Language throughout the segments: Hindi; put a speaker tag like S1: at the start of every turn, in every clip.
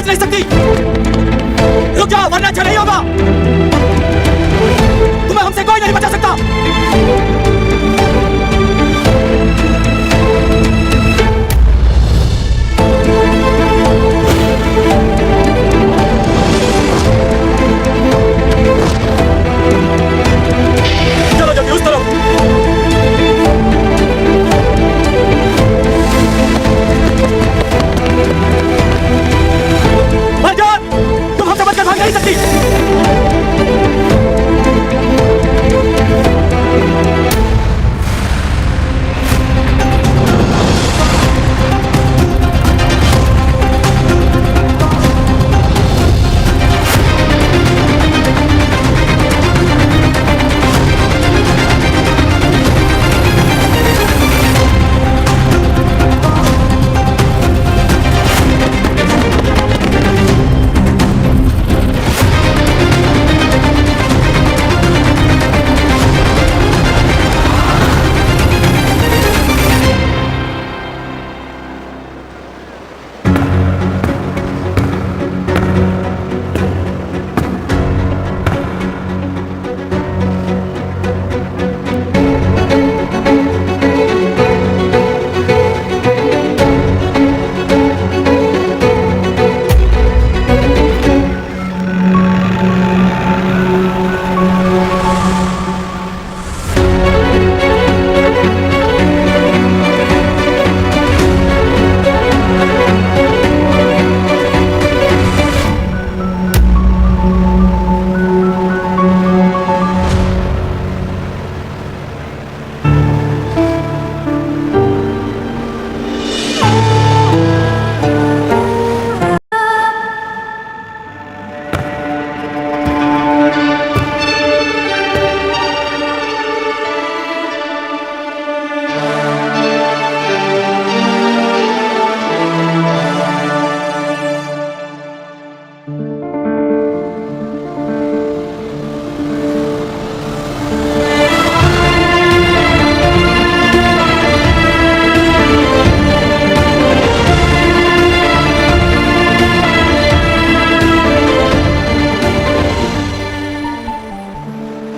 S1: बच नहीं सकती। रुक जाओ वरना अच्छा नहीं होगा। तुम्हें हमसे कोई नहीं बचा सकता। चलो जल्दी उस तरफ। मरजान, तुम हमसे बचकर भाग नहीं सकती।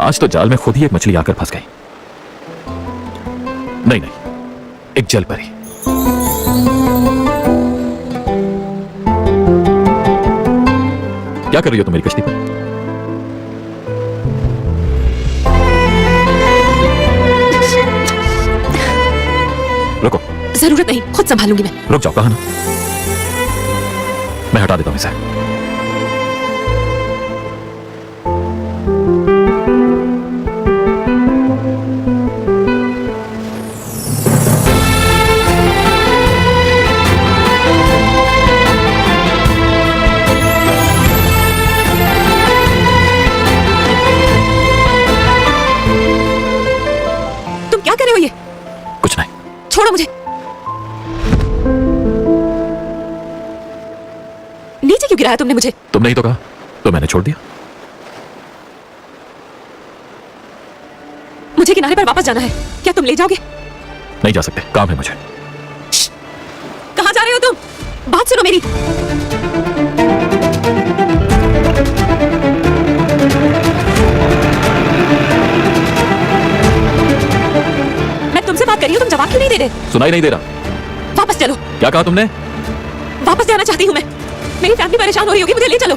S2: आज तो जाल में खुद ही एक मछली आकर फंस गई। नहीं नहीं, एक जल परी। क्या कर रही हो तुम मेरी कश्ती पर? रुको।
S3: जरूरत नहीं, खुद संभालूंगी मैं।
S2: रुक जाओ, कहा ना। मैं हटा देता हूं इसे। कुछ नहीं।
S3: छोड़ो मुझे। नीचे क्यों गिराया तुमने मुझे?
S2: तुमने ही तो कहा, तो मैंने छोड़ दिया।
S3: मुझे किनारे पर वापस जाना है, क्या तुम ले जाओगे?
S2: नहीं जा सकते, काम है मुझे।
S3: कहां जा रहे हो तुम? बात सुनो मेरी। तुमसे बात कर रही हूं, तुम जवाब क्यों नहीं दे रहे?
S2: सुनाई नहीं दे रहा।
S3: वापस चलो।
S2: क्या कहा तुमने?
S3: वापस जाना चाहती हूं मैं। मेरी फैमिली परेशान हो रही होगी, मुझे ले चलो।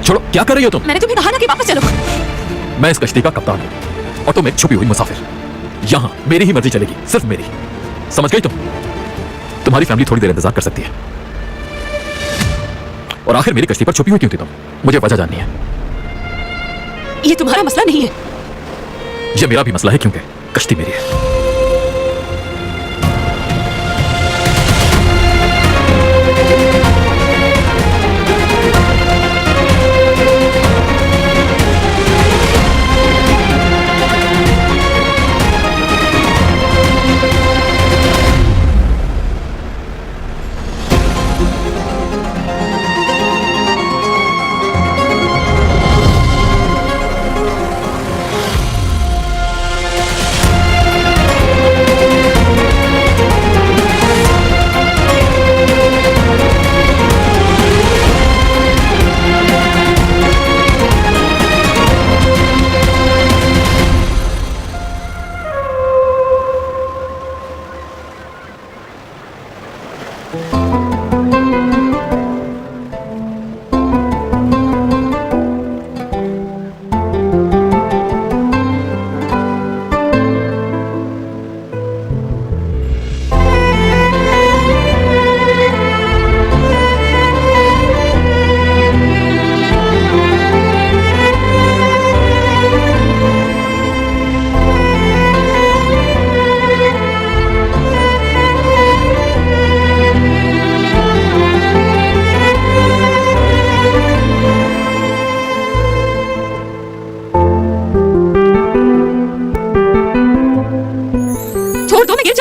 S2: छोड़ो, क्या कर रही हो तुम?
S3: मैंने तुम्हें कहा ना कि वापस चलो।
S2: मैं इस कश्ती का कप्तान हूं और तुम एक छुपी हुई मुसाफिर। यहां मेरी ही मर्जी चलेगी, सिर्फ मेरी। समझ गई तुम? तुम्हारी फैमिली थोड़ी देर इंतजार कर सकती है। और आखिर मेरी कश्ती पर छुपी हुई क्यों थी तुम? मुझे वजह जाननी है।
S3: ये तुम्हारा मसला नहीं है।
S2: ये मेरा भी मसला है, क्योंकि कश्ती मेरी है।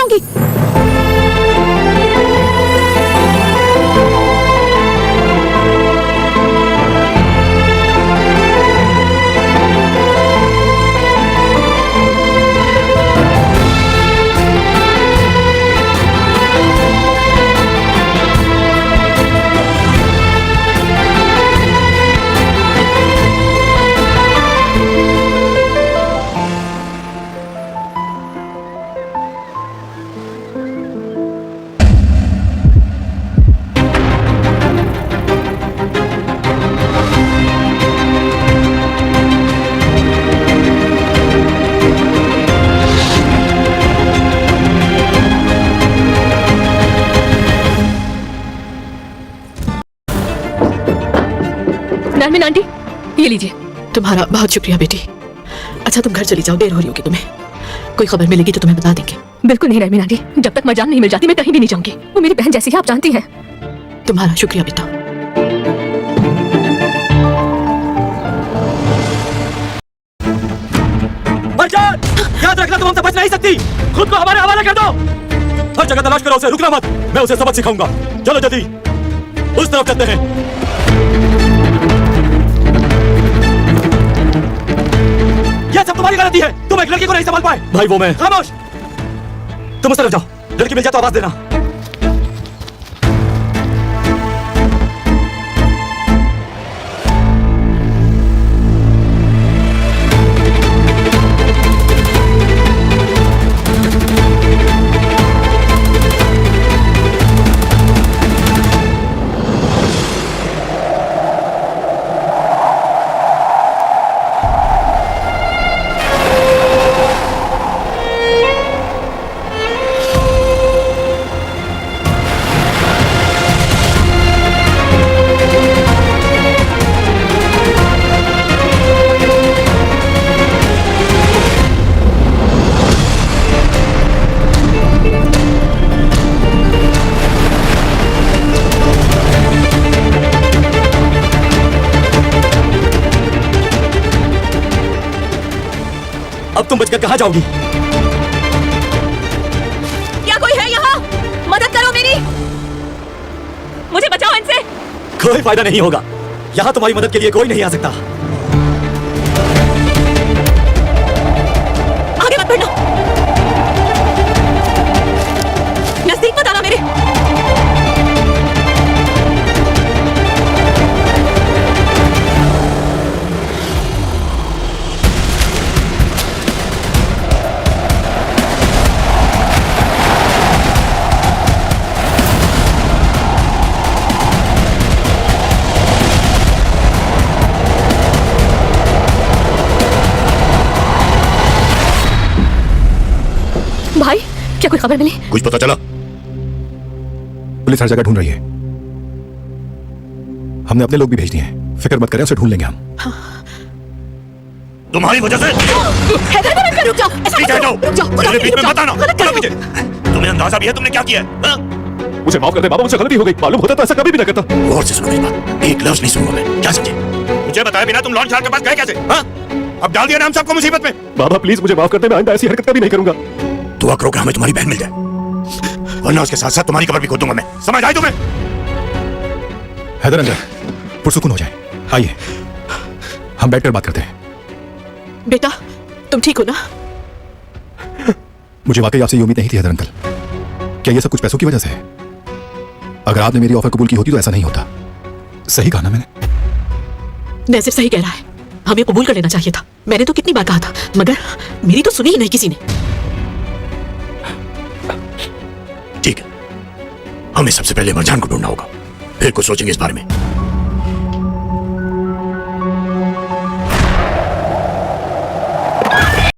S3: जाऊंगी। नरमिन आंटी, ये लीजिए।
S4: तुम्हारा बहुत शुक्रिया बेटी। अच्छा तुम घर चली जाओ, देर हो रही होगी तुम्हें। कोई खबर मिलेगी तो तुम्हें बता देंगे।
S3: बिल्कुल नहीं नरमिन आंटी, जब तक मरजान नहीं मिल जाती मैं कहीं भी नहीं जाऊंगी। वो मेरी बहन जैसी है, आप जानती हैं।
S4: तुम्हारा शुक्रिया बेटा।
S1: मरजान, याद रखना तुम हमसे बच नहीं सकती। खुद को हमारे हवाले कर दो। हर जगह तलाश करो उसे, रुकना मत। मैं उसे सबक सिखाऊंगा। चलो जल्दी उस तरफ चलते हैं। यह सब तुम्हारी गलती है। तुम एक लड़की को नहीं संभाल पाए। भाई वो मैं। खामोश। तुम उस तरफ जाओ। लड़की मिल जाए तो आवाज देना। अब तुम बचकर कहां जाओगी?
S3: क्या कोई है यहाँ? मदद करो मेरी, मुझे बचाओ इनसे।
S1: कोई फायदा नहीं होगा। यहां तुम्हारी मदद के लिए कोई नहीं आ सकता।
S3: आगे मत बढ़ना, नजदीक मत आना मेरे। भाई, क्या कोई खबर मिली?
S5: कुछ पता चला?
S6: पुलिस हर जगह ढूंढ रही है। हमने अपने लोग भी भेज दिए हैं। फिक्र मत करें, उसे ढूंढ लेंगे हम।
S5: तुम्हारी वजह से
S3: हैदर, रुक जाओ।
S5: पीछे हटो। मेरे बीच में मत आना। चलो पीछे। तुम्हें अंदाजा भी है तुमने क्या किया है?
S6: मुझे माफ कर दे बाबा, मुझसे गलती हो गई। मालूम होता तो ऐसा कभी भी न करता।
S5: गौर से सुनो मेरी बात। एक लफ्ज नहीं सुनूंगा मैं। क्या समझे? मुझे बताया बिना तुम लॉन्च के पास गए कैसे? हाँ? अब डाल दिया ना हम सबको मुसीबत में।
S6: बाबा प्लीज मुझे माफ कर दे, मैं आइंदा ऐसी हरकत कभी नहीं करूंगा।
S5: दुआ करो कि हमें तुम्हारी बहन मिल जाए, वरना उसके साथ साथ तुम्हारी कब्र भी खोद दूंगा मैं। समझ आई तुम्हें?
S6: हैदर अंदर, पुरसुकून हो जाए। आइए हम बैठकर बात करते हैं।
S4: बेटा तुम ठीक हो ना?
S6: मुझे वाकई आपसे ये उम्मीद नहीं थी हैदर अंकल। क्या ये सब कुछ पैसों की वजह से है? अगर आपने मेरी ऑफर कबूल की होती तो ऐसा नहीं होता। सही कहा ना मैंने?
S4: नैसिफ सही कह रहा है, हमें कबूल कर लेना चाहिए था। मैंने तो कितनी बार कहा था, मगर मेरी तो सुनी ही नहीं किसी ने।
S5: ठीक है, हमें सबसे पहले मरजान को ढूंढना होगा, फिर कुछ सोचेंगे इस बारे में।